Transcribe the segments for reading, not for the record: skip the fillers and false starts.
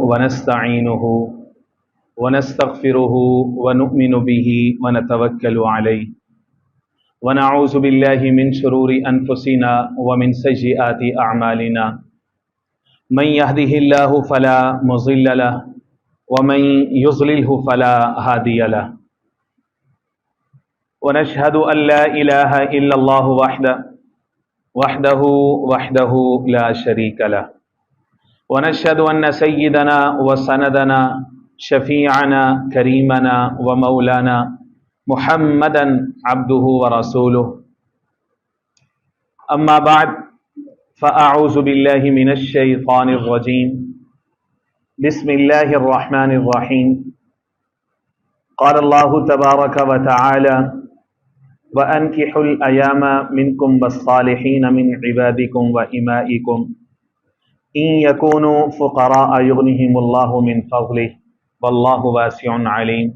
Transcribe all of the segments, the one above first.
ونستعينه ونستغفره ونؤمن به ونتوكل عليه ونعوذ بالله من شرور أنفسنا ومن سيئات أعمالنا من يهده الله فلا مضل له ومن يضلله فلا هادي له ونشهد أن لا إله إلا الله وحده لا شريك له ونشهد أن سيدنا وسندنا شفيعنا كريمنا ومولانا محمدا عبده ورسوله أما بعد فأعوذ بالله من الشيطان الرجيم بسم الله الرحمن الرحيم قال الله تبارك وتعالى وأنكحوا الأيام منكم والصالحين من عبادكم وإمائكم إن يكونوا فقراء يغنهم الله من فضله والله واسع عليم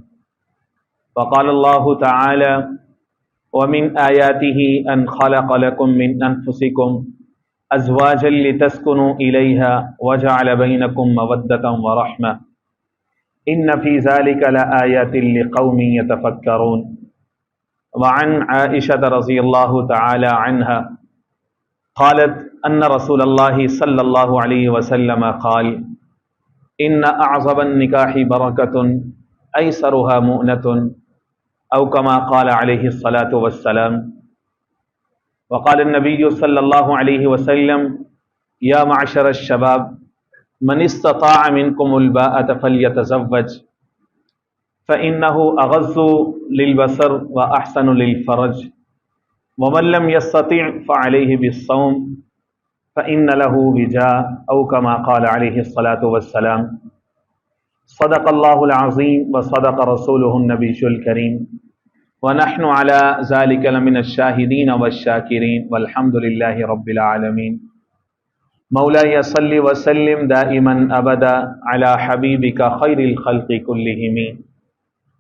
وقال الله تعالى ومن آياته أن خلق لكم من أنفسكم أزواجا لتسكنوا إليها وجعل بينكم مودة ورحمة إن في ذلك لآيات لقوم يتفكرون وعن عائشة رضي الله تعالى عنها قالت أن رسول الله صلى الله عليه وسلم قال إن أعظم النكاح بركة أيسرها مؤنة أو كما قال عليه الصلاة والسلام وقال النبي صلى الله عليه وسلم يا معشر الشباب من استطاع منكم الباءة فليتزوج فإنه أغض للبصر وأحسن للفرج ومن لم يستطع فعليه بالصوم فإن له وجاء أو كما قال عليه الصلاة والسلام صدق الله العظيم وصدق رسوله النبي الكريم ونحن على ذلك لمن الشاهدين والشاكرين والحمد لله رب العالمين مولاي صل وسلم دائما أبدا على حبيبك خير الخلق كلهم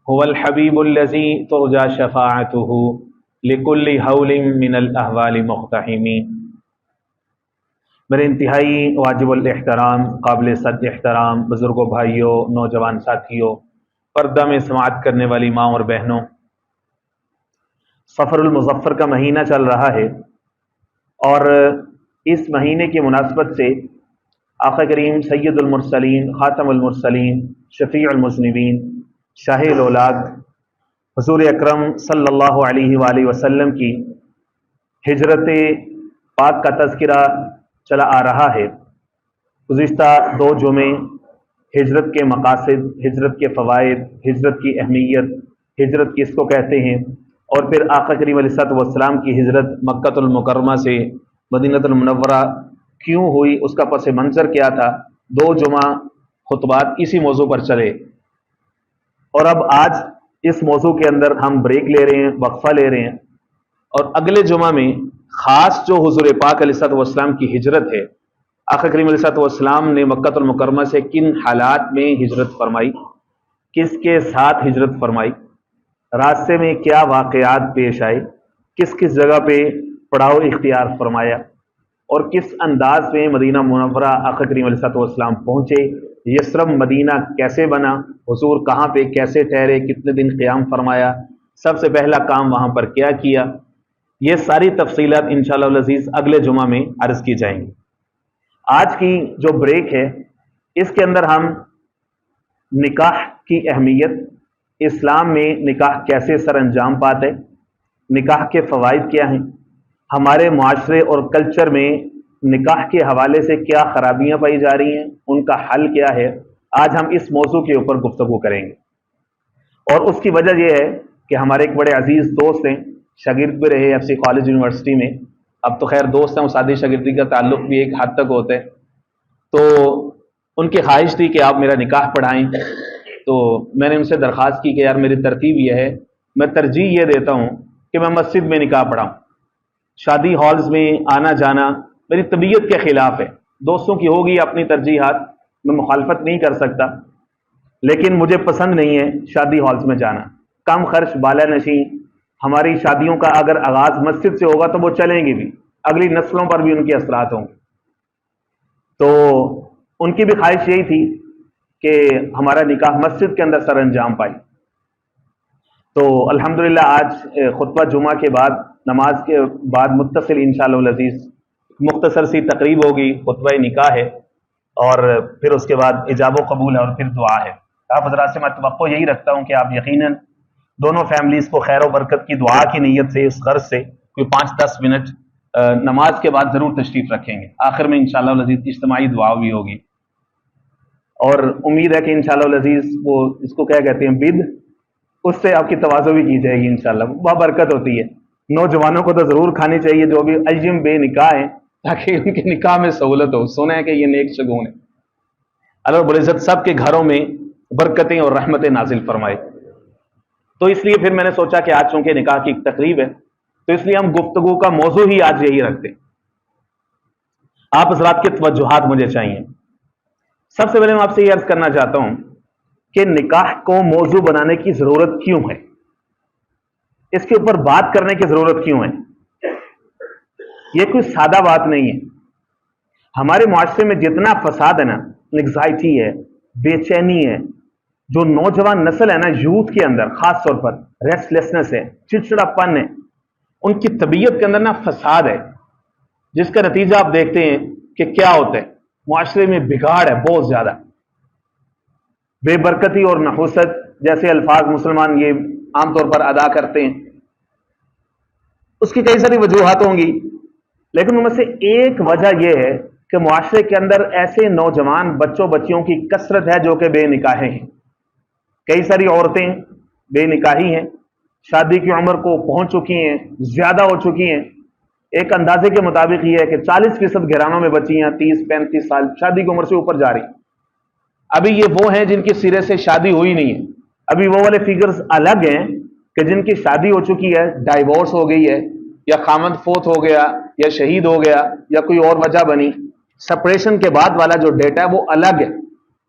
هو الحبيب الذي ترجى شفاعته لكل حول من الأهوال مقتحمين۔ میرے انتہائی واجب الاحترام قابل صد احترام بزرگوں، بھائیوں، نوجوان ساتھیوں، پردہ میں سماعت کرنے والی ماں اور بہنوں، سفر المظفر کا مہینہ چل رہا ہے اور اس مہینے کی مناسبت سے آقا کریم سید المرسلین، خاتم المرسلین، شفیع المذنبین، شاہ الاولاد حضور اکرم صلی اللہ علیہ وآلہ وسلم کی ہجرت پاک کا تذکرہ چلا آ رہا ہے۔ گزشتہ 2 جمعے ہجرت کے مقاصد، ہجرت کے فوائد، ہجرت کی اہمیت، ہجرت کس کو کہتے ہیں، اور پھر آقا کریم علیہ الصلوۃ والسلام کی ہجرت مکہ المکرمہ سے مدینہ المنورہ کیوں ہوئی، اس کا پس منظر کیا تھا، 2 جمعہ خطبات اسی موضوع پر چلے۔ اور اب آج اس موضوع کے اندر ہم بریک لے رہے ہیں، وقفہ لے رہے ہیں، اور اگلے جمعہ میں خاص جو حضور پاک علیہ الصلوۃ والسلام کی ہجرت ہے، آقا کریم علیہ الصلوۃ والسلام نے مکہ المکرمہ سے کن حالات میں ہجرت فرمائی، کس کے ساتھ ہجرت فرمائی، راستے میں کیا واقعات پیش آئے، کس کس جگہ پہ پڑاؤ اختیار فرمایا، اور کس انداز میں مدینہ منورہ آقا کریم علیہ الصلوۃ والسلام پہنچے، یثرب مدینہ کیسے بنا، حضور کہاں پہ کیسے ٹھہرے، کتنے دن قیام فرمایا، سب سے پہلا کام وہاں پر کیا کیا، یہ ساری تفصیلات انشاءاللہ العزیز اگلے جمعہ میں عرض کی جائیں گی۔ آج کی جو بریک ہے اس کے اندر ہم نکاح کی اہمیت، اسلام میں نکاح کیسے سر انجام پاتا ہے، نکاح کے فوائد کیا ہیں، ہمارے معاشرے اور کلچر میں نکاح کے حوالے سے کیا خرابیاں پائی جا رہی ہیں، ان کا حل کیا ہے، آج ہم اس موضوع کے اوپر گفتگو کریں گے۔ اور اس کی وجہ یہ ہے کہ ہمارے ایک بڑے عزیز دوست ہیں، شاگرد بھی رہے ایف سی کالج یونیورسٹی میں، اب تو خیر دوست ہیں، استادی شاگردی کا تعلق بھی ایک حد تک ہوتا ہے، تو ان کی خواہش تھی کہ آپ میرا نکاح پڑھائیں، تو میں نے ان سے درخواست کی کہ یار میری ترتیب یہ ہے، میں ترجیح یہ دیتا ہوں کہ میں مسجد میں نکاح پڑھاؤں، شادی ہالز میں آنا جانا میری طبیعت کے خلاف ہے، دوستوں کی ہوگی اپنی ترجیحات، میں مخالفت نہیں کر سکتا، لیکن مجھے پسند نہیں ہے شادی ہالز میں جانا، کم خرچ بالا نشیں، ہماری شادیوں کا اگر آغاز مسجد سے ہوگا تو وہ چلیں گی بھی، اگلی نسلوں پر بھی ان کے اثرات ہوں گے۔ تو ان کی بھی خواہش یہی تھی کہ ہمارا نکاح مسجد کے اندر سر انجام پائے. تو الحمدللہ آج خطبہ جمعہ کے بعد نماز کے بعد متصل انشاءاللہ العزیز مختصر سی تقریب ہوگی، خطبہ نکاح ہے، اور پھر اس کے بعد ایجاب و قبول ہے اور پھر دعا ہے. آپ حضرات سے میں توقع یہی رکھتا ہوں کہ آپ یقیناً دونوں فیملیز کو خیر و برکت کی دعا کی نیت سے، اس غرض سے کوئی 5-10 منٹ نماز کے بعد ضرور تشریف رکھیں گے. آخر میں انشاءاللہ العزیز اجتماعی دعا بھی ہوگی، اور امید ہے کہ انشاءاللہ العزیز وہ اس کو کیا کہتے ہیں بد، اس سے آپ کی تواضع بھی کی جائے گی انشاءاللہ. بہت برکت ہوتی ہے. نوجوانوں کو تو ضرور کھانی چاہیے جو بھی ایجم بے نکاح ہیں، تاکہ ان کے نکاح میں سہولت ہو. سنا ہے کہ یہ نیک شگون ہے. اللہ رب العزت سب کے گھروں میں برکتیں اور رحمتیں نازل فرمائے. تو اس لیے پھر میں نے سوچا کہ آج چونکہ نکاح کی ایک تقریب ہے تو اس لیے ہم گفتگو کا موضوع ہی آج یہی رکھتے ہیں. آپ حضرات کے توجہات مجھے چاہیے. سب سے پہلے میں آپ سے یہ عرض کرنا چاہتا ہوں کہ نکاح کو موضوع بنانے کی ضرورت کیوں ہے، اس کے اوپر بات کرنے کی ضرورت کیوں ہے. یہ کوئی سادہ بات نہیں ہے. ہمارے معاشرے میں جتنا فساد ہے نا، انگزائٹی ہے، بے چینی ہے، جو نوجوان نسل ہے نا، یوتھ کے اندر خاص طور پر ریسٹلیسنس ہے، چڑچڑاپن ہے، ان کی طبیعت کے اندر نا فساد ہے، جس کا نتیجہ آپ دیکھتے ہیں کہ کیا ہوتا ہے. معاشرے میں بگاڑ ہے بہت زیادہ. بے برکتی اور نحوست جیسے الفاظ مسلمان یہ عام طور پر ادا کرتے ہیں. اس کی کئی ساری وجوہات ہوں گی، لیکن ان میں سے ایک وجہ یہ ہے کہ معاشرے کے اندر ایسے نوجوان بچوں بچیوں کی کثرت ہے جو کہ بے نکاحیں ہیں. کئی ساری عورتیں بے نکاحی ہیں، شادی کی عمر کو پہنچ چکی ہیں، زیادہ ہو چکی ہیں. ایک اندازے کے مطابق یہ ہے کہ 40% گھرانوں میں بچیاں 30-35 سال شادی کی عمر سے اوپر جا رہی. ابھی یہ وہ ہیں جن کی سرے سے شادی ہوئی نہیں ہے. ابھی وہ والے فیگرز الگ ہیں کہ جن کی شادی ہو چکی ہے، ڈائیورس ہو گئی ہے، یا خامند فوت ہو گیا، یا شہید ہو گیا، یا کوئی اور وجہ بنی. سپریشن کے بعد والا جو ڈیٹا ہے وہ الگ ہے.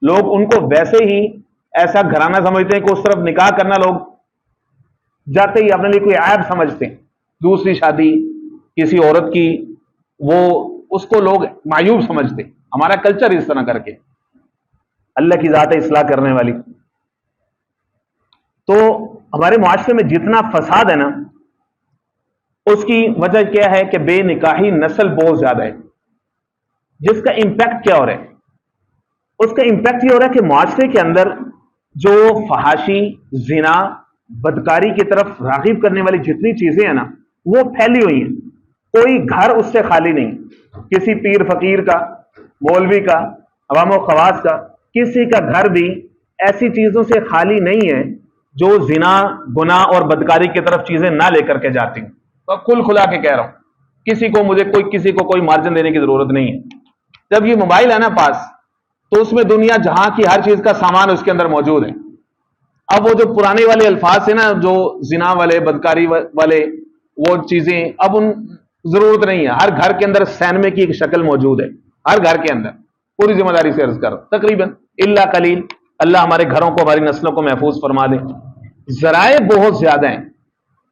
لوگ ان کو ویسے ہی ایسا گھرانہ سمجھتے ہیں کہ اس طرف نکاح کرنا لوگ جاتے ہی اپنے لیے کوئی عیب سمجھتے ہیں. دوسری شادی کسی عورت کی، وہ اس کو لوگ معیوب سمجھتے. ہمارا کلچر اس طرح کر کے، اللہ کی ذات اصلاح کرنے والی. تو ہمارے معاشرے میں جتنا فساد ہے نا، اس کی وجہ کیا ہے کہ بے نکاحی نسل بہت زیادہ ہے. جس کا امپیکٹ کیا ہو رہا ہے؟ اس کا امپیکٹ یہ ہو رہا ہے کہ معاشرے کے اندر جو فحاشی، زنا، بدکاری کی طرف راغب کرنے والی جتنی چیزیں ہیں نا، وہ پھیلی ہوئی ہیں. کوئی گھر اس سے خالی نہیں. کسی پیر فقیر کا، مولوی کا، عوام و خواص کا، کسی کا گھر بھی ایسی چیزوں سے خالی نہیں ہے جو زنا، گناہ اور بدکاری کی طرف چیزیں نہ لے کر کے جاتی ہیں. تو کھل کھلا کے کہہ رہا ہوں، کسی کو کوئی مارجن دینے کی ضرورت نہیں ہے. جب یہ موبائل ہے نا پاس، تو اس میں دنیا جہاں کی ہر چیز کا سامان اس کے اندر موجود ہے. اب وہ جو پرانے والے الفاظ ہیں نا، جو زنا والے، بدکاری والے، وہ چیزیں اب ان ضرورت نہیں ہے. ہر گھر کے اندر سینمے کی ایک شکل موجود ہے. ہر گھر کے اندر پوری ذمہ داری سے عرض کر تقریباً الا قلیل. اللہ ہمارے گھروں کو، ہماری نسلوں کو محفوظ فرما دے. ذرائع بہت زیادہ ہیں.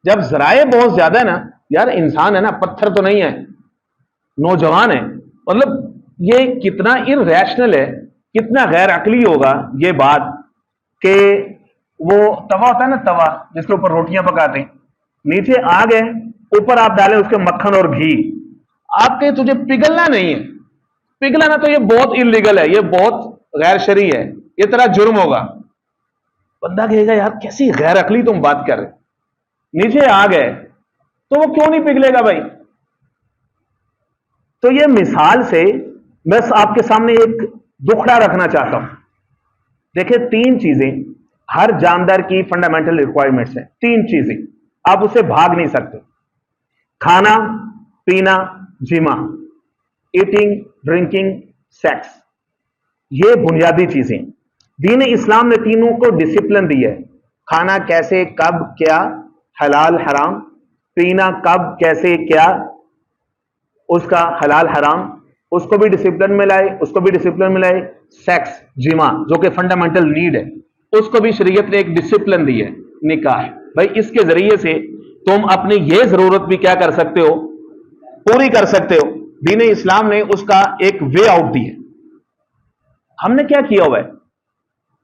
جب ذرائع بہت زیادہ ہے نا یار، انسان ہے نا، پتھر تو نہیں ہے، نوجوان ہے. مطلب یہ کتنا ارریشنل ہے، کتنا غیر عقلی ہوگا یہ بات کہ وہ توا ہوتا ہے نا، توا جس کے اوپر روٹیاں پکاتے ہیں، نیچے آگ ہے، اوپر آپ ڈالیں اس کے مکھن اور گھی. آپ کے تجھے پگھلنا نہیں ہے، پگھلانا تو یہ بہت انلیگل ہے، یہ بہت غیر شرعی ہے، یہ تیرا جرم ہوگا. بندہ کہے گا یار کیسی غیر عقلی تم بات کر رہے. نیچے آگ ہے تو وہ کیوں نہیں پگھلے گا بھائی؟ تو یہ مثال سے میں آپ کے سامنے ایک دکھڑا رکھنا چاہتا ہوں. دیکھیں، 3 چیزیں ہر جاندار کی فنڈامنٹل ریکوائرمنٹس ہیں. 3 چیزیں آپ اسے بھاگ نہیں سکتے: کھانا، پینا، جمع. Eating, drinking, sex. یہ بنیادی چیزیں. دین اسلام نے تینوں کو ڈسپلن دی ہے. کھانا کیسے، کب، کیا، حلال حرام. پینا کب، کیسے، کیا، اس کا حلال حرام، اس کو بھی ڈسپلن میں لائے، اس کو بھی ڈسپلن میں لائے. سیکس، جمع، جو کہ فنڈامنٹل نیڈ ہے، اس کو بھی شریعت نے ایک ڈسپلن دی ہے. نکاح بھائی، اس کے ذریعے سے تم اپنی یہ ضرورت بھی کیا کر سکتے ہو، پوری کر سکتے ہو. دین اسلام نے اس کا ایک وے آؤٹ دی ہے. ہم نے کیا کیا ہوا ہے؟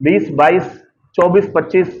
20, 22, 24, 25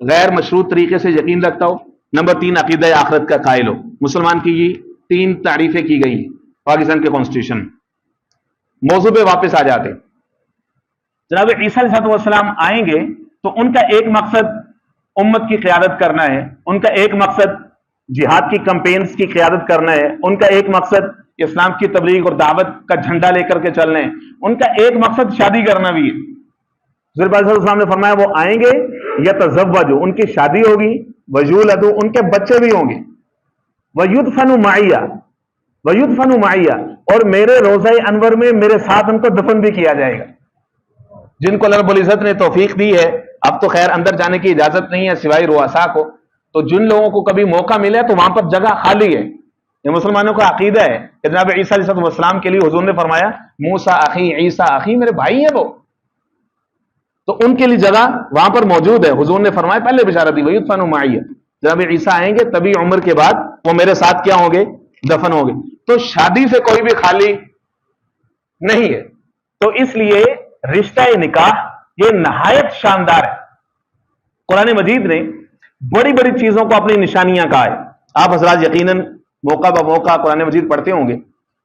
غیر مشروط طریقے سے یقین رکھتا ہو، نمبر 3 عقیدہ آخرت کا قائل ہو. مسلمان کی یہ 3 تعریفیں کی گئی ہیں پاکستان کے کانسٹیٹیوشن میں. موضوع پہ واپس آ جاتے ہیں. جناب عیسیٰ علیہ السلام آئیں گے تو ان کا ایک مقصد امت کی قیادت کرنا ہے، ان کا ایک مقصد جہاد کی کمپینز کی قیادت کرنا ہے، ان کا ایک مقصد اسلام کی تبلیغ اور دعوت کا جھنڈا لے کر کے چلنا ہے، ان کا ایک مقصد شادی کرنا بھی ہے. حضرت صلی اللہ علیہ وسلم نے فرمایا وہ آئیں گے یتزوجوا، ان کی شادی ہوگی، ویولدوا، ان کے بچے بھی ہوں گے، ویدفنوا معیہ، ویدفنوا معیہ، اور میرے روضہ انور میں میرے ساتھ ان کو دفن بھی کیا جائے گا. جن کو اللہ رب العزت نے توفیق دی ہے، اب تو خیر اندر جانے کی اجازت نہیں ہے سوائے رؤساء کو، تو جن لوگوں کو کبھی موقع ملے تو وہاں پر جگہ خالی ہے. یہ مسلمانوں کا عقیدہ ہے کہ جناب عیسیٰ علیہ السلام کے لیے حضور نے فرمایا موسیٰ اخی، عیسیٰ اخی، میرے بھائی ہیں وہ، تو ان کے لیے جگہ وہاں پر موجود ہے. حضور نے فرمایا پہلے بشارت دی وَيُدْفَنُ مَعِيَّ، جناب عیسیٰ آئیں گے طبی عمر کے بعد وہ میرے ساتھ کیا ہوں گے؟ دفن ہوں گے. تو شادی سے کوئی بھی خالی نہیں ہے. تو اس لیے رشتہ نکاح یہ نہایت شاندار ہے. قرآن مجید نے بڑی بڑی چیزوں کو اپنی نشانیاں کہا ہے. آپ حضرات یقیناً موقع بہ موقع قرآن مجید پڑھتے ہوں گے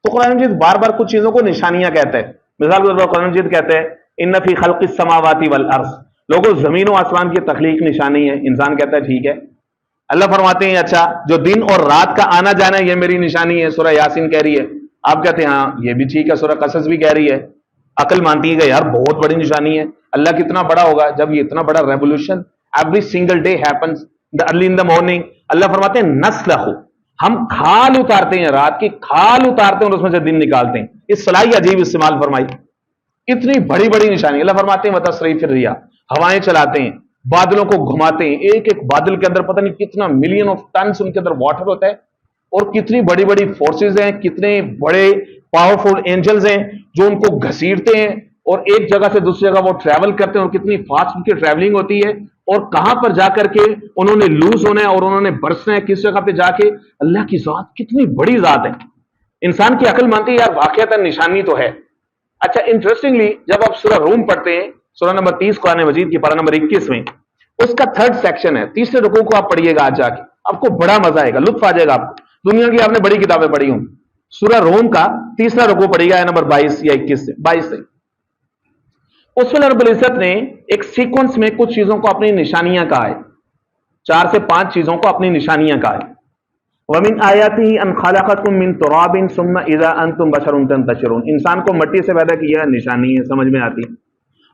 تو قرآن مجید بار بار کچھ چیزوں کو نشانیاں کہتا ہے. مثال کے طور پر قرآن مجید کہتے ہیں ان فی خلق السماوات والارض، لوگوں زمین و آسمان کی تخلیق نشانی ہے. انسان کہتا ہے ٹھیک ہے. اللہ فرماتے ہیں اچھا جو دن اور رات کا آنا جانا ہے یہ میری نشانی ہے، سورہ یاسین کہہ رہی ہے. آپ کہتے ہیں ہاں یہ بھی ٹھیک ہے، سورہ قصص بھی کہہ رہی ہے. عقل مانتی ہے کہ یار بہت بڑی نشانی ہے. اللہ کتنا بڑا ہوگا جب یہ اتنا بڑا revolution every single day happens early in the morning. اللہ فرماتے ہیں نسلخ، ہم کھال اتارتے ہیں، رات کی کھال اتارتے ہیں اور اس میں سے دن نکالتے ہیں. اس صلاحی عجیب استعمال فرمائی. اتنی بڑی بڑی نشانی. اللہ فرماتے ہیں وتصریف الرياح، ہوائیں چلاتے ہیں، بادلوں کو گھماتے ہیں. ایک ایک بادل کے اندر پتہ نہیں کتنا ملین آف ٹنس ان کے اندر واٹر ہوتا ہے، اور کتنی بڑی بڑی فورسز ہیں، کتنے بڑے پاورفل اینجلز ہیں جو ان کو گھسیٹتے ہیں اور ایک جگہ سے دوسری جگہ وہ ٹریول کرتے ہیں، اور کتنی فاسٹ ان کی ٹریولنگ ہوتی ہے، اور کہاں پر جا کر کے انہوں نے لوز ہونا ہے اور انہوں نے برسنا ہے، کس جگہ پہ جا کے. اللہ کی ذات کتنی بڑی ذات ہے. انسان کی عقل مانتی ہے یار واقعتا نشانی تو ہے. اچھا انٹرسٹنگلی جب آپ سورہ روم پڑھتے ہیں، سورہ نمبر 30 قرآن مجید کی پارہ نمبر 21 میں اس کا 3rd سیکشن ہے. تیسرے رکوع کو آپ پڑھیے گا آج جا کے، آپ کو بڑا مزہ آئے گا، لطف آ جائے گا آپ کو. دنیا کی آپ نے بڑی کتابیں پڑھی ہوں. سورہ روم کا 3را رکوع پڑھیے گا نمبر 22 یا 21 سے 22 سے. اس میں رب العزت نے ایک سیکوینس میں کچھ چیزوں کو اپنی نشانیاں کہا ہے. 4 سے 5 چیزوں کو اپنی نشانیاں کہا ہے. وَمِنْ آيَاتِهِ أَنْ خَلَقَكُم مِّن تُرَابٍ ثُمَّ إِذَا أَنْتُمْ بَشَرٌ تَنْتَشِرُونَ. انسان کو مٹی سے پیدا کیا، نشانی ہے، سمجھ میں آتی ہے.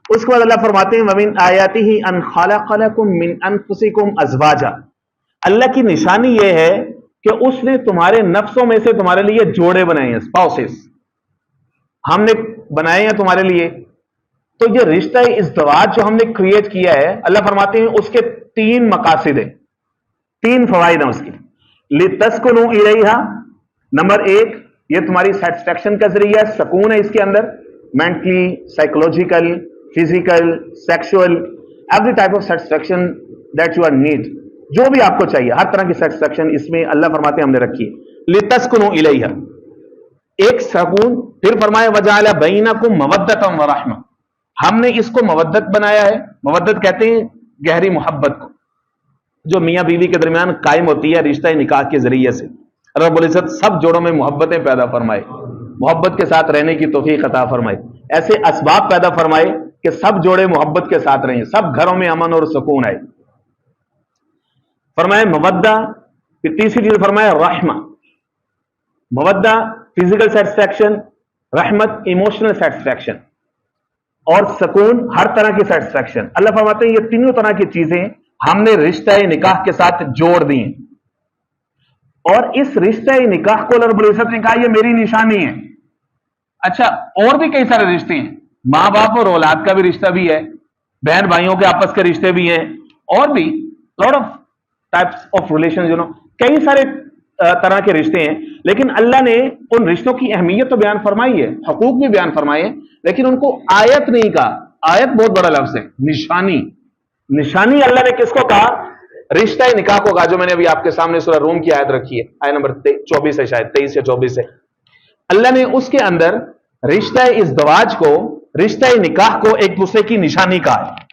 اس کے بعد اللہ فرماتے ہیں وَمِنْ آيَاتِهِ أَنْ خَلَقَ لَكُم مِّنْ أَنفُسِكُمْ أَزْوَاجًا. اللہ کی نشانی یہ ہے کہ اس نے تمہارے نفسوں میں سے تمہارے لیے جوڑے بنائے ہیں، اسپاؤسز ہم نے بنائے ہیں تمہارے لیے. تو یہ رشتہ ازدواج جو ہم نے کریٹ کیا ہے، اللہ فرماتے ہیں اس کے 3 مقاصد ہیں، 3 فوائد ہیں اس کی. لِتَسْكُنُوا إِلَيْهَا، نمبر 1 یہ تمہاری سیٹسفیکشن کا ذریعہ ہے، سکون ہے اس کے اندر، mentally, psychological, physical, sexual, every type of satisfaction that you are need, جو بھی آپ کو چاہیے ہر طرح کی سیٹسفیکشن اس میں اللہ فرماتے ہیں ہم نے رکھی ہے. لِتَسْكُنُوا إِلَيْهَا، ایک سکون. پھر فرمایا وَجَعَلَ بَيْنَكُم مَّوَدَّةً وَرَحْمَةً، ہم نے اس کو مودت بنایا ہے. مودت کہتے ہیں گہری محبت کو جو میاں بیوی کے درمیان قائم ہوتی ہے رشتہ نکاح کے ذریعے سے. رب العزت سب جوڑوں میں محبتیں پیدا فرمائے، محبت کے ساتھ رہنے کی توفیق عطا فرمائے، ایسے اسباب پیدا فرمائے کہ سب جوڑے محبت کے ساتھ رہیں، سب گھروں میں امن اور سکون آئے. فرمائے مودہ. پھر تیسری چیز فرمائے رحمہ. مودہ فزیکل سیٹسفیکشن، رحمت ایموشنل سیٹسفیکشن، اور سکون ہر طرح کی سیٹسفیکشن. اللہ فرماتے ہیں یہ تینوں طرح کی چیزیں ہم نے رشتہ نکاح کے ساتھ جوڑ دی ہیں. اور اس رشتہ نکاح کو رب العزت نے کہا یہ میری نشانی ہے. اچھا اور بھی کئی سارے رشتے ہیں، ماں باپ اور اولاد کا بھی رشتہ بھی ہے، بہن بھائیوں کے آپس کے رشتے بھی ہیں، اور بھی lot of types of relation, کئی سارے طرح کے رشتے ہیں. لیکن اللہ نے ان رشتوں کی اہمیت تو بیان فرمائی ہے، حقوق بھی بیان فرمائے ہیں، لیکن ان کو آیت نہیں کہا. آیت بہت بڑا لفظ ہے. نشانی، نشانی اللہ نے کس کو کہا؟ رشتہ نکاح کو کہا، جو میں نے ابھی آپ کے سامنے سورہ روم کی آیت رکھی ہے، آیت نمبر 24 ہے، شاید 23 یا 24 ہے. اللہ نے اس کے اندر رشتہ ازدواج کو، رشتہ نکاح کو ایک دوسرے کی نشانی کہا ہے.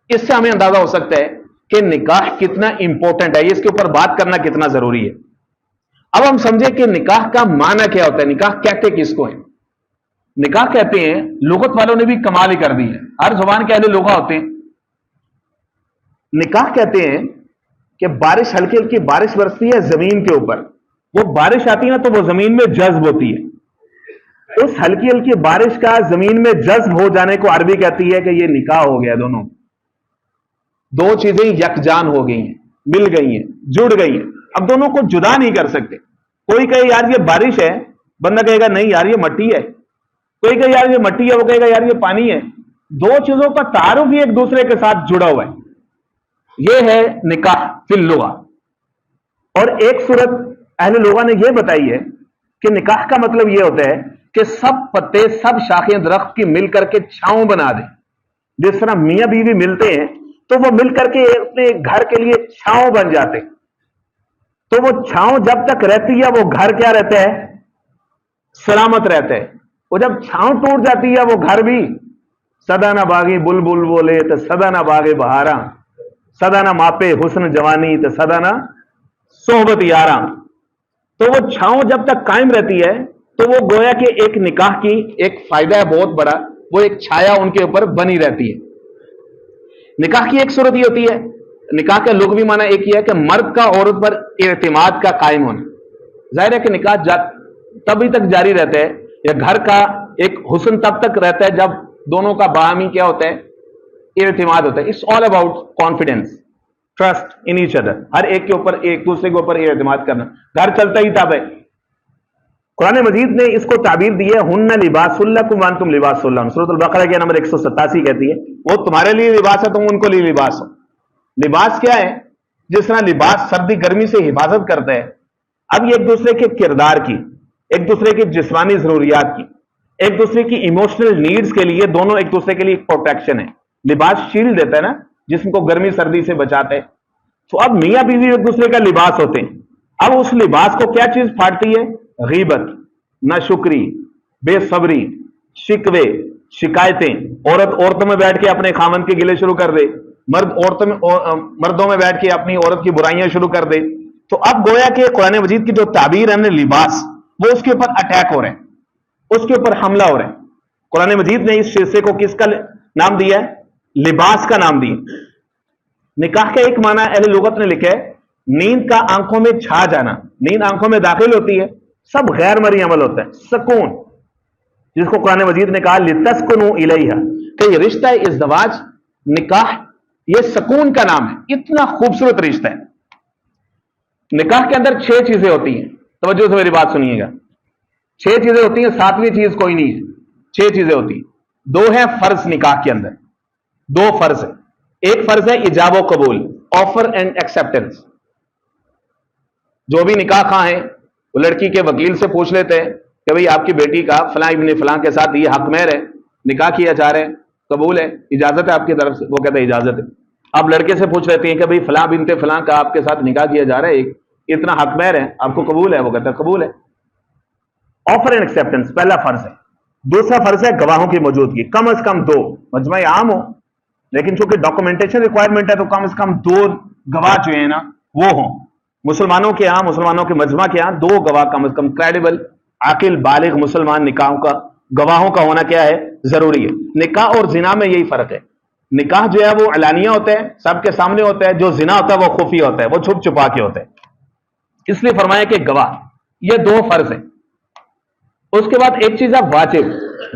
اس سے ہمیں اندازہ ہو سکتا ہے کہ نکاح کتنا امپورٹنٹ ہے، اس کے اوپر بات کرنا کتنا ضروری ہے۔ اب ہم سمجھے کہ نکاح کا معنی کیا ہوتا ہے، نکاح کہتے کس کو ہے؟ نکاح کہتے ہیں، لغت والوں نے بھی کمال ہی کر دی ہے، ہر زبان کے اہل لغہ ہوتے ہیں۔ نکاح کہتے ہیں کہ بارش، ہلکی ہلکی بارش برستی ہے زمین کے اوپر، وہ بارش آتی ہے نا تو وہ زمین میں جذب ہوتی ہے، اس ہلکی ہلکی بارش کا زمین میں جذب ہو جانے کو عربی کہتی ہے کہ یہ نکاح ہو گیا، دونوں دو چیزیں یکجان ہو گئی ہیں، مل گئی ہیں، جڑ گئی ہیں، اب دونوں کو جدا نہیں کر سکتے۔ کوئی کہے یار یہ بارش ہے، بندہ کہے گا نہیں یار یہ مٹی ہے، کوئی کہے یار یہ مٹی ہے، وہ کہے گا یار یہ پانی ہے، دو چیزوں کا تعارف ہی ایک دوسرے کے ساتھ جڑا ہوا ہے، یہ ہے نکاح فی اللغہ۔ اور ایک صورت اہل لغہ نے یہ بتائی ہے کہ نکاح کا مطلب یہ ہوتا ہے کہ سب پتے، سب شاخیں درخت کی مل کر کے چھاؤں بنا دیں، جس طرح میاں بیوی ملتے ہیں تو وہ مل کر کے اپنے گھر کے لیے چھاؤں بن جاتے، تو وہ چھاؤں جب تک رہتی ہے وہ گھر کیا رہتا ہے؟ سلامت رہتا ہے۔ وہ جب چھاؤں ٹوٹ جاتی ہے وہ گھر بھی سدا نہ باغی بلبل بولے تو سدا نہ باغے بہاراں، سدا نہ ماپے حسن جوانی تو سدا نہ صحبت یاراں۔ تو وہ چھاؤں جب تک قائم رہتی ہے تو وہ گویا کہ ایک نکاح کی ایک فائدہ ہے بہت بڑا، وہ ایک چھایا ان کے اوپر بنی رہتی ہے۔ نکاح کی ایک صورت یہ ہوتی ہے، نکاح کا لغوی معنی ایک یہ ہے کہ مرد کا عورت پر اعتماد کا قائم ہونا۔ ظاہر ہے کہ نکاح تبھی تک جاری رہتا ہے یا گھر کا ایک حسن تب تک رہتا ہے جب دونوں کا باہمی کیا ہوتا ہے؟ اعتماد ہوتا ہے۔ It's all about confidence, trust in each other, ہر ایک کے اوپر، ایک دوسرے کے اوپر اعتماد کرنا، گھر چلتا ہی تب ہے۔ قرآن مجید نے اس کو تعبیر دی ہے ہن لباس لکم وانتم لباس لہن، سورۃ البقرہ کے نمبر 187 کہتی ہے وہ تمہارے لیے لباس ہے، تم ان کو لیے لباس ہو۔ لباس کیا ہے؟ جس طرح لباس سردی گرمی سے حفاظت کرتا ہے، اب یہ ایک دوسرے کے کردار کی، ایک دوسرے کی جسمانی ضروریات کی، ایک دوسرے کی ایموشنل نیڈز کے لیے دونوں ایک دوسرے کے لیے ایک پروٹیکشن ہے۔ لباس شیلڈ دیتا ہے نا، جسم کو گرمی سردی سے بچاتا ہے۔ تو اب میاں بیوی ایک دوسرے کا لباس ہوتے ہیں، اب اس لباس کو کیا چیز پھاڑتی ہے؟ غیبت، ناشکری، بے صبری، شکوے، شکایتیں۔ عورتوں میں بیٹھ کے اپنے خامند کے گلے شروع کر دے، مردوں میں بیٹھ کے اپنی عورت کی برائیاں شروع کر دے۔ تو اب گویا کہ قرآن مجید کی جو تعبیر ہے لباس، وہ اس کے اوپر اٹیک ہو رہے ہیں، اس کے اوپر حملہ ہو رہا ہے۔ قرآن مجید نے اس شیشے کو کس کا نام دیا ہے؟ لباس کا نام دیا۔ نکاح کا ایک معنی اہل لغت نے لکھا ہے نیند کا آنکھوں میں چھا جانا، نیند آنکھوں میں داخل ہوتی ہے، سب غیر مرئی عمل ہوتا ہے، سکون، جس کو قرآن مجید نے کہا لتسکنوا الیہا، کہ یہ رشتہ ازدواج، نکاح، یہ سکون کا نام ہے، اتنا خوبصورت رشتہ ہے۔ نکاح کے اندر 6 چیزیں ہوتی ہیں، توجہ سے میری بات سنیے گا، 6 چیزیں ہوتی ہیں، 7ویں چیز کوئی نہیں ہے، 6 چیزیں ہوتی ہیں۔ 2 ہیں فرض نکاح کے اندر، 2 فرض ہے۔ ایک فرض ہے ایجاب و قبول، آفر اینڈ ایکسیپٹنس۔ جو بھی نکاح خواہ ہیں وہ لڑکی کے وکیل سے پوچھ لیتے ہیں کہ بھئی آپ کی بیٹی کا فلاں ابن فلاں کے ساتھ یہ حق مہر ہے، نکاح کیا جا رہا ہے، قبول ہے، اجازت ہے آپ کی طرف سے؟ وہ کہتا ہے اجازت ہے۔ اب لڑکے سے پوچھ لیتے ہیں کہ بھئی فلاں بنت فلاں کا آپ کے ساتھ نکاح کیا جا رہا ہے، اتنا حق مہر ہے، آپ کو قبول ہے؟ وہ کہتا ہے قبول ہے۔ آفر اینڈ ایکسیپٹنس پہلا فرض ہے۔ دوسرا فرض ہے گواہوں کی موجودگی، کم از کم 2، مجمع عام ہو لیکن چونکہ ڈاکومنٹیشن ریکوائرمنٹ ہے تو کم از کم 2 گواہ جو ہیں نا وہ ہوں۔ مسلمانوں کے ہاں، مسلمانوں کے مجمع کے ہاں 2 گواہ کم از کم، کریڈیبل، عاقل، بالغ مسلمان نکاحوں کا گواہوں کا ہونا کیا ہے؟ ضروری ہے۔ نکاح اور زنا میں یہی فرق ہے، نکاح جو ہے وہ علانیہ ہوتا ہے، سب کے سامنے ہوتا ہے، جو زنا ہوتا ہے وہ خفیہ ہوتا ہے، وہ چھپ چھپا کے ہوتا ہے۔ اس لیے فرمایا کہ گواہ، یہ 2 فرض ہیں۔ اس کے بعد ایک چیز ہے واجب،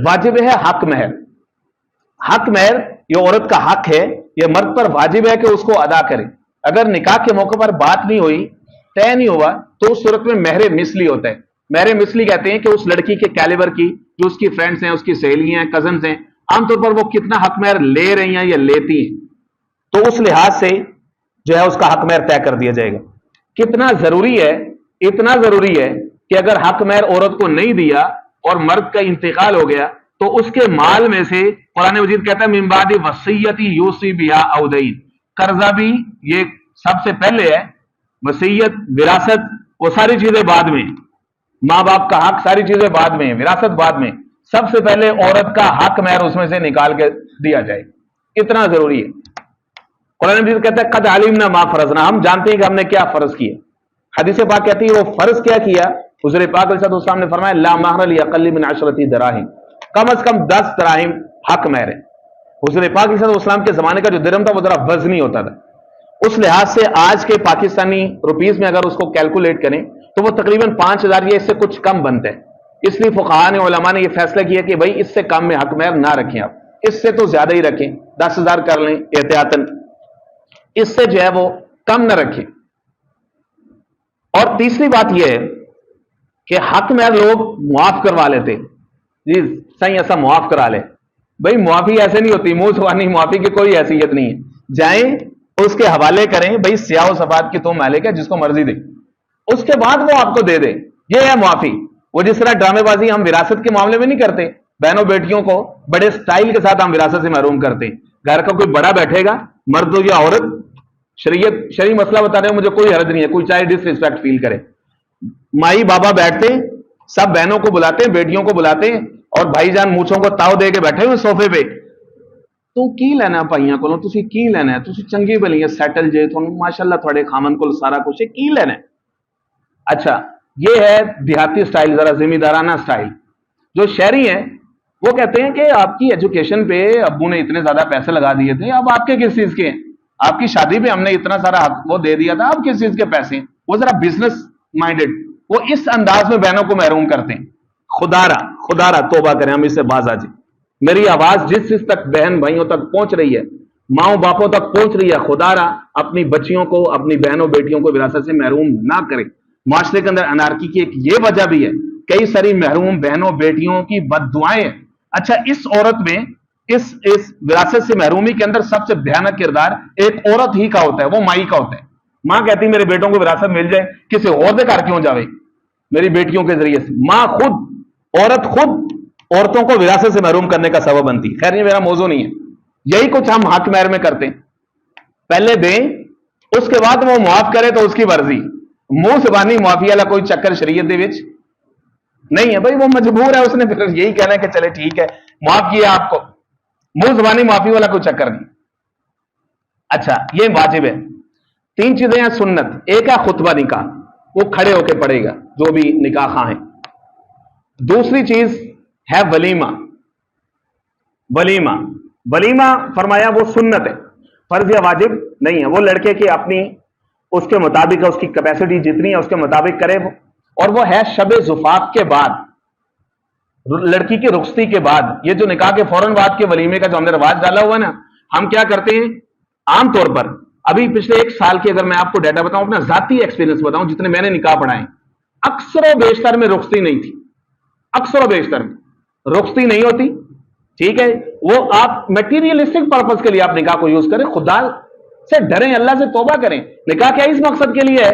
واجب ہے حق مہر۔ حق مہر یہ عورت کا حق ہے، یہ مرد پر واجب ہے کہ اس کو ادا کرے۔ اگر نکاح کے موقع پر بات نہیں ہوئی، طے نہیں ہوا، تو اس صورت میں مہر مثلی ہوتا ہے۔ مہر مثلی کہتے ہیں کہ اس لڑکی کے کیلیبر کی، جو اس کی فرینڈز ہیں، اس کی سہیلیاں ہیں، کزنز ہیں، عام طور پر وہ کتنا حق مہر لے رہی ہیں یا لیتی ہیں، تو اس لحاظ سے جو ہے اس کا حق مہر طے کر دیا جائے گا۔ کتنا ضروری ہے؟ اتنا ضروری ہے کہ اگر حق مہر عورت کو نہیں دیا اور مرد کا انتقال ہو گیا تو اس کے مال میں سے قرآن مجید کہتا ہے من بعد وصیت یوصی بہا او دین، قرضہ بھی یہ سب سے پہلے ہے، وصیت، وراثت، وہ ساری چیزیں بعد میں، ماں باپ کا حق ساری چیزیں بعد میں، وراثت بعد میں، سب سے پہلے عورت کا حق مہر اس میں سے نکال کے دیا جائے، اتنا ضروری ہے۔ قرآن مجید کہتا ہے قد علمنا ما فرضنا، ہم جانتے ہیں کہ ہم نے کیا فرض کیا. حدیث پاک کہتی ہے وہ فرض کیا کیا. حضور پاک علیہ السلام نے فرمایا لا مہر لاقل من 10 دراہم، کم از کم 10 دراہم حق مہر ہے. حضور پاک علیہ السلام کے زمانے کا جو درہم تھا وہ ذرا وزنی ہوتا تھا. اس لحاظ سے آج کے پاکستانی روپیز میں اگر اس کو کیلکولیٹ کریں تو وہ تقریباً 5000 یا اس سے کچھ کم بنتا ہے. اس لیے فقہاء نے علماء نے یہ فیصلہ کیا کہ بھائی اس سے کم میں حق مہر نہ رکھیں، آپ اس سے تو زیادہ ہی رکھیں، 10,000 کر لیں احتیاطاً، اس سے جو ہے وہ کم نہ رکھیں. اور تیسری بات یہ ہے کہ حق مہر لوگ معاف کروا لیتے، جی صحیح ایسا معاف کرا لے. بھائی معافی ایسے نہیں ہوتی، منہ زبانی معافی کی کوئی حیثیت نہیں ہے. جائیں اس کے حوالے کریں، بھائی سیاہ و سفید کی تو مالک ہے، جس کو مرضی دے، اس کے بعد وہ آپ کو دے دے، یہ ہے معافی. وہ جس طرح ڈرامے بازی ہم وراثت کے معاملے میں نہیں کرتے، بہنوں بیٹیوں کو بڑے سٹائل کے ساتھ ہم وراثت سے محروم کرتے ہیں. گھر کا کوئی بڑا بیٹھے گا، مرد ہو یا عورت، شرعی مسئلہ بتا رہے ہیں، مجھے کوئی حرج نہیں ہے، کوئی چاہے ڈس رسپیکٹ فیل کرے. مائی بابا بیٹھتے ہیں، سب بہنوں کو بلاتے ہیں، بیٹیوں کو بلاتے ہیں، اور بھائی جان مونچھوں کو تاؤ دے کے بیٹھے ہوئے صوفے پہ. تو کی لینا پائیاں کو تسی کی لینا ہے، تسی چنگی بلی ہے سیٹل جے، تھانوں ماشاءاللہ تھوڑے خامن کو سارا کچھ ہے، کی لینا ہے. اچھا یہ ہے دیہاتی سٹائل، ذرا ذمہ دارانہ سٹائل. جو شہری ہیں وہ کہتے ہیں کہ آپ کی ایجوکیشن پہ ابو نے اتنے زیادہ پیسے لگا دیے تھے، اب آپ کے کس چیز کے ہیں؟ آپ کی شادی پہ ہم نے اتنا سارا وہ دے دیا تھا، اب کس چیز کے پیسے ہیں؟ وہ ذرا بزنس مائنڈڈ، وہ اس انداز میں بہنوں کو محروم کرتے ہیں. خدا را توبہ کریں، ہم اس سے باز آ جائیں. میری آواز جس چیز تک بہن بھائیوں تک پہنچ رہی ہے، ماؤں باپوں تک پہنچ رہی ہے، خدا را اپنی بچیوں کو، اپنی بہنوں بیٹیوں کو وراثت سے محروم نہ کریں. معاشرے کے اندر انارکی کی ایک یہ وجہ بھی ہے، کئی ساری محروم بہنوں بیٹیوں کی بد دعائیں ہیں. اچھا اس عورت میں اس وراثت سے محرومی کے اندر سب سے بھیانک کردار ایک عورت ہی کا ہوتا ہے، وہ مائی کا ہوتا ہے. ماں کہتی میرے بیٹوں کو وراثت مل جائے، کسی اور دے گھر کیوں جاوے، میری بیٹیوں کے ذریعے سے. ماں خود، عورت خود عورتوں کو وراثت سے محروم کرنے کا سبب بنتی. خیر یہ میرا موضوع نہیں ہے. یہی کچھ ہم حق مہر میں کرتے ہیں، پہلے دیں، اس کے بعد وہ معاف کرے تو اس کی مرضی. منہ زبانی معافی والا کوئی چکر شریعت دے وچ نہیں ہے. بھائی وہ مجبور ہے، اس نے پھر یہی کہنا ہے کہ چلے ٹھیک ہے معاف کیا آپ کو، منہ زبانی معافی والا کوئی چکر نہیں. اچھا یہ واجب ہے. 3 چیزیں ہیں سنت. ایک ہے خطبہ نکاح، وہ کھڑے ہو کے پڑھے گا جو بھی نکاح خواہ ہیں. دوسری چیز ہے ولیمہ. ولیمہ فرمایا وہ سنت ہے، فرض یا واجب نہیں ہے. وہ لڑکے کی اپنی اس کے مطابق اس کی کیپیسٹی جتنی ہے اس کے مطابق کرے، اور وہ ہے شب زفاف کے بعد، لڑکی کی رخصتی کے بعد. یہ جو نکاح کے فوراً بعد کے ولیمے کا جو ہم نے رواج ڈالا ہوا ہے نا، ہم کیا کرتے ہیں عام طور پر، ابھی پچھلے 1 سال کے اگر میں آپ کو ڈیٹا بتاؤں، اپنا ذاتی ایکسپیرینس بتاؤں، جتنے میں نے نکاح پڑھائے، اکثر و بیشتر میں رخصتی نہیں تھی. اکثر و بیشتر میں رخصتی نہیں ہوتی. ٹھیک ہے، وہ آپ میٹیریلسٹک پرپز کے لیے آپ نکاح کو یوز کریں. خدا سے ڈریں، اللہ سے توبہ کریں. نکاح کیا اس مقصد کے لیے ہے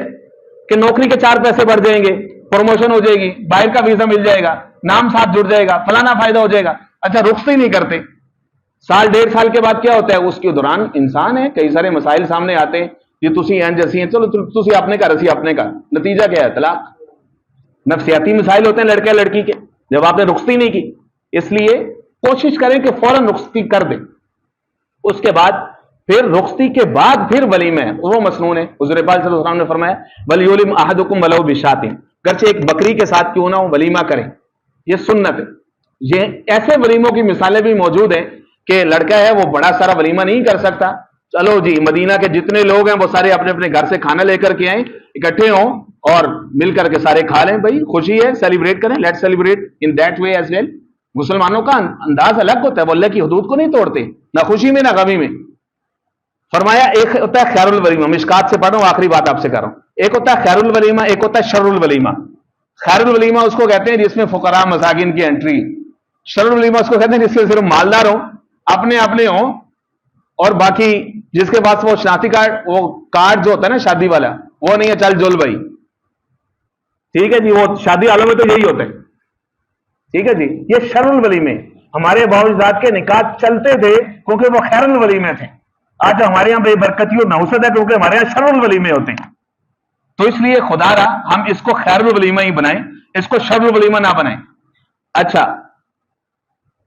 کہ نوکری کے 4 پیسے بڑھ جائیں گے، پروموشن ہو جائے گی، باہر کا ویزا مل جائے گا، نام ساتھ جڑ جائے گا، فلانا فائدہ ہو جائے گا. اچھا رخصتی نہیں کرتے. 1.5 سال کے بعد کیا ہوتا ہے؟ اس کے دوران انسان ہے، کئی سارے مسائل سامنے آتے ہیں. یہ تسی ہیں جیسی ہیں، چلو تسی اپنے کا رسی اپنے کا، نتیجہ کیا ہے؟ طلاق. نفسیاتی مسائل ہوتے ہیں لڑکے لڑکی کے جب آپ نے رخصتی نہیں کی. اس لیے کوشش کریں کہ فوراً رخصتی کر دیں. اس کے بعد پھر رخصتی کے بعد پھر ولیمہ ہے، وہ مسنون ہے. حضور پاک صلی اللہ علیہ وسلم نے فرمایا ولیولم احدکم ولو بشاۃ، گرچہ ایک بکری کے ساتھ کیوں نہ ہو ولیمہ کریں، یہ سنت ہے. یہ ایسے ولیموں کی مثالیں بھی موجود ہیں کہ لڑکا ہے وہ بڑا سارا ولیمہ نہیں کر سکتا، چلو جی مدینہ کے جتنے لوگ ہیں وہ سارے اپنے اپنے گھر سے کھانا لے کر کے آئیں، اکٹھے ہوں اور مل کر کے سارے کھا لیں. بھائی خوشی ہے، سیلیبریٹ کریں، let celebrate in that way as well. مسلمانوں کا انداز الگ ہوتا ہے، وہ اللہ کی حدود کو نہیں توڑتے، نہ خوشی میں نہ غمی میں. فرمایا ایک ہوتا ہے خیر الولیمہ، مشکات سے پڑھوں، آخری بات آپ سے کر رہا ہوں. ایک ہوتا ہے خیر الولیمہ، ایک ہوتا ہے شر الولیمہ. خیر الولیمہ اس کو کہتے ہیں جس میں فقراء مساکین کی انٹری. شر الولیمہ اس کو کہتے ہیں جس سے صرف مالدار ہوں، اپنے اپنے ہوں، اور باقی جس کے پاس وہ شناختی کارڈ، وہ کارڈ جو ہوتا ہے نا شادی والا، وہ نہیں ہے، چل جل بھائی. ٹھیک ہے جی، وہ شادی والوں میں تو یہی ہوتا ہے. ٹھیک ہے جی، یہ شر الولیمے. ہمارے باوجداد کے نکاح چلتے تھے کیونکہ وہ خیر الولیمے تھے. آج ہمارے یہاں بے برکتی اور نحوست ہے کیونکہ ہمارے یہاں شر الولیمے ہوتے ہیں. تو اس لیے خدا را ہم اس کو خیر الولیمہ ہی بنائیں، اس کو شر الولیمہ نہ بنائیں. اچھا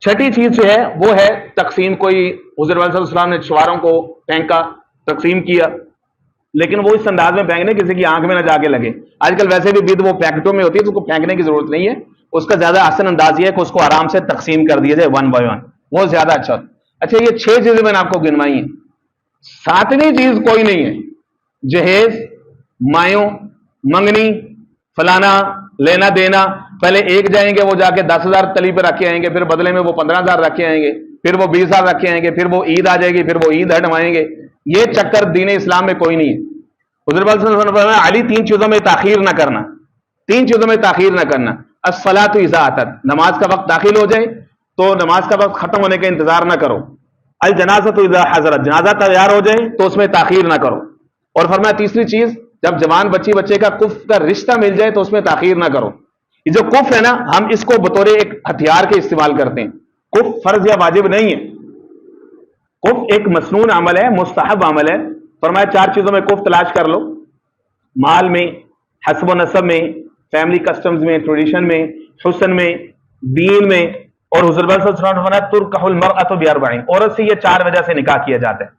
چھٹی چیز جو ہے وہ ہے تقسیم. کوئی حضور صلی اللہ علیہ وسلم نے شوہروں کو پھینکا تقسیم کیا، لیکن وہ اس انداز میں پھینکنے کسی کی آنکھ میں نہ جا کے لگے. آج کل ویسے بھی بید وہ پیکٹوں میں ہوتی ہے تو اس کو پھینکنے کی ضرورت نہیں ہے. اس کا زیادہ آسان انداز یہ ہے کہ اس کو آرام سے تقسیم کر دیا جائے ون بائی ون، وہ زیادہ اچھا ہوتا. اچھا یہ 6 چیزیں میں نے آپ کو گنوائی ہیں. 7ویں چیز کوئی نہیں ہے. جہیز، مایوں، منگنی، فلانا، لینا دینا. پہلے ایک جائیں گے وہ جا کے 10,000 تلی پہ رکھے آئیں گے، پھر بدلے میں وہ 15,000 رکھے آئیں گے، پھر وہ 20,000 رکھے آئیں گے، پھر وہ عید آ جائے گی، پھر وہ عید ہٹوائیں گے. یہ چکر دین اسلام میں کوئی نہیں ہے. حضور صلی اللہ علیہ وسلم نے فرمایا علی 3 چیزوں میں تاخیر نہ کرنا، 3 چیزوں میں تاخیر نہ کرنا. الصلاۃ اذا اتت، نماز کا وقت داخل ہو جائے تو نماز کا وقت ختم ہونے کا انتظار نہ کرو. الجنازۃ اذا حضرت، جنازہ تیار ہو جائے تو اس میں تاخیر نہ کرو. اور فرمایا تیسری چیز، جب جوان بچے کا کف کا رشتہ مل جائے تو اس میں تاخیر نہ کرو. یہ جو کف ہے نا، ہم اس کو بطور ایک ہتھیار کے استعمال کرتے ہیں. کف فرض یا واجب نہیں ہے، کف ایک مسنون عمل ہے، مستحب عمل ہے. فرمایا 4 چیزوں میں کف تلاش کر لو، مال میں، حسب و نسب میں، فیملی کسٹمز میں، ٹریڈیشن میں، حسن میں، دین میں. اور حضور صلی اللہ علیہ وسلم نے فرمایا ترکح المرأۃ باربعین، عورت سے یہ 4 وجہ سے نکاح کیا جاتا ہے.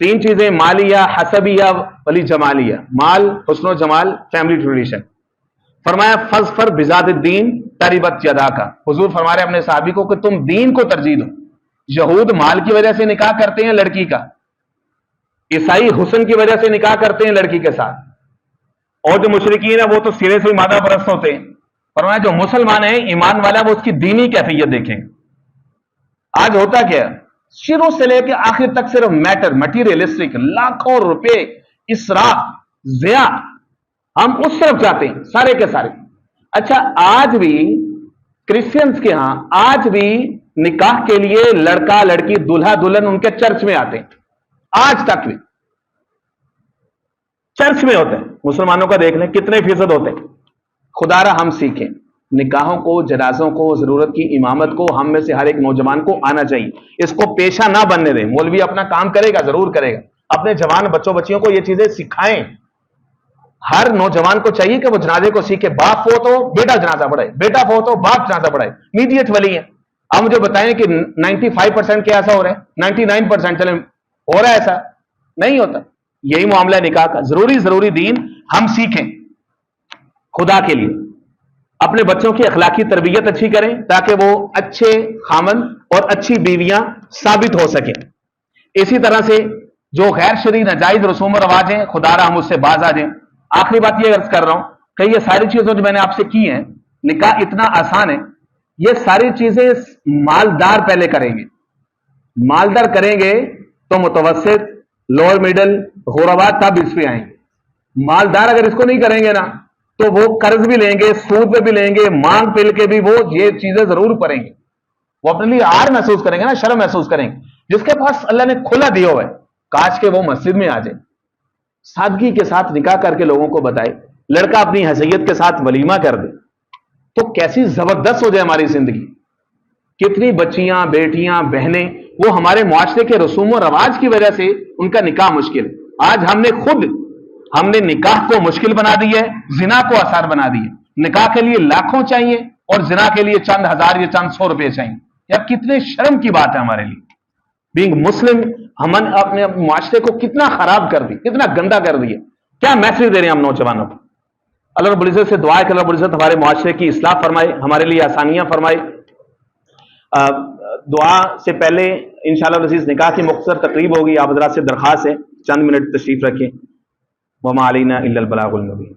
3 چیزیں، مالیہ، حسبیہ، ولی جمالیہ. مال، حسن و جمال، فیملی ٹریڈیشن. فرمایا فظفر بذات الدین تربت یداک. حضور فرما رہے اپنے صحابی کو کہ تم دین کو ترجیح دو. یہود مال کی وجہ سے نکاح کرتے ہیں لڑکی کا، عیسائی حسن کی وجہ سے نکاح کرتے ہیں لڑکی کے ساتھ، اور جو مشرکین ہیں وہ تو سرے سے مادہ پرست ہوتے ہیں. فرمایا جو مسلمان ہیں ایمان والا وہ اس کی دینی کیفیت دیکھیں. آج ہوتا کیا، شروع سے لے کے آخر تک صرف میٹر، مٹیریلسٹک، لاکھوں روپے اسراف، ضیاء، ہم اس طرف جاتے ہیں سارے کے سارے. اچھا آج بھی کرسچنز کے ہاں آج بھی نکاح کے لیے لڑکا لڑکی دلہا دلہن ان کے چرچ میں آتے ہیں. آج تک بھی چرچ میں ہوتے ہیں. مسلمانوں کا دیکھ لیں کتنے فیصد ہوتے ہیں. خدا را ہم سیکھیں نکاحوں کو، جنازوں کو، ضرورت کی امامت کو ہم میں سے ہر ایک نوجوان کو آنا چاہیے. اس کو پیشہ نہ بننے دیں. مولوی اپنا کام کرے گا، ضرور کرے گا، اپنے جوان بچوں بچیوں کو یہ چیزیں سکھائیں. ہر نوجوان کو چاہیے کہ وہ جنازے کو سیکھے. باپ فوت ہو بیٹا جنازہ پڑھائے، بیٹا فوت ہو باپ جنازہ پڑھائے. میڈیٹ ولی ہے. اب مجھے بتائیں کہ 95% کیا ایسا ہو رہا ہے؟ 99% چلیں ہو رہا ہے ایسا؟ نہیں ہوتا. یہی معاملہ نکاح کا. ضروری دین ہم سیکھیں خدا کے لیے. اپنے بچوں کی اخلاقی تربیت اچھی کریں تاکہ وہ اچھے خامند اور اچھی بیویاں ثابت ہو سکیں. اسی طرح سے جو غیر شرعی ناجائز رسوم و رواج ہیں خدا را ہم اس سے باز آ جائیں. آخری بات یہ عرض کر رہا ہوں کہ یہ ساری چیزیں جو میں نے آپ سے کی ہیں، نکاح اتنا آسان ہے. یہ ساری چیزیں مالدار پہلے کریں گے. مالدار کریں گے تو متوسط، لوور مڈل، غربا تب اس پہ آئیں گے. مالدار اگر اس کو نہیں کریں گے نا تو وہ قرض بھی لیں گے، سود پہ بھی لیں گے، مانگ پل کے بھی وہ یہ چیزیں ضرور پڑیں گے. وہ اپنے لیے آر محسوس کریں گے نا، شرم محسوس کریں گے. جس کے پاس اللہ نے کھلا دیا ہوا ہے کاش کے وہ مسجد میں آ جائے، سادگی کے ساتھ نکاح کر کے لوگوں کو بتائے. لڑکا اپنی حیثیت کے ساتھ ولیمہ کر دے تو کیسی زبردست ہو جائے ہماری زندگی. کتنی بچیاں، بیٹیاں، بہنیں وہ ہمارے معاشرے کے رسوم و رواج کی وجہ سے ان کا نکاح مشکل. آج ہم نے نکاح کو مشکل بنا دی ہے، زنا کو آسان بنا دی ہے. نکاح کے لیے لاکھوں چاہیے اور زنا کے لیے چند ہزار یا چند سو روپے چاہیے. یار کتنے شرم کی بات ہے ہمارے لیے. بینگ مسلم ہم اپنے معاشرے کو کتنا خراب کر دی، کتنا گندا کر دیا. کیا میسج دے رہے ہیں ہم نوجوانوں کو؟ اللہ رب العزت سے دعا ہے کہ اللہ رب العزت ہمارے معاشرے کی اصلاح فرمائے، ہمارے لیے آسانیاں فرمائے. دعا سے پہلے انشاءاللہ العزیز نکاح کی مختصر تقریب ہوگی. آپ حضرات سے درخواست ہے چند منٹ تشریف رکھیں. وما علینا الا البلاغ المبین.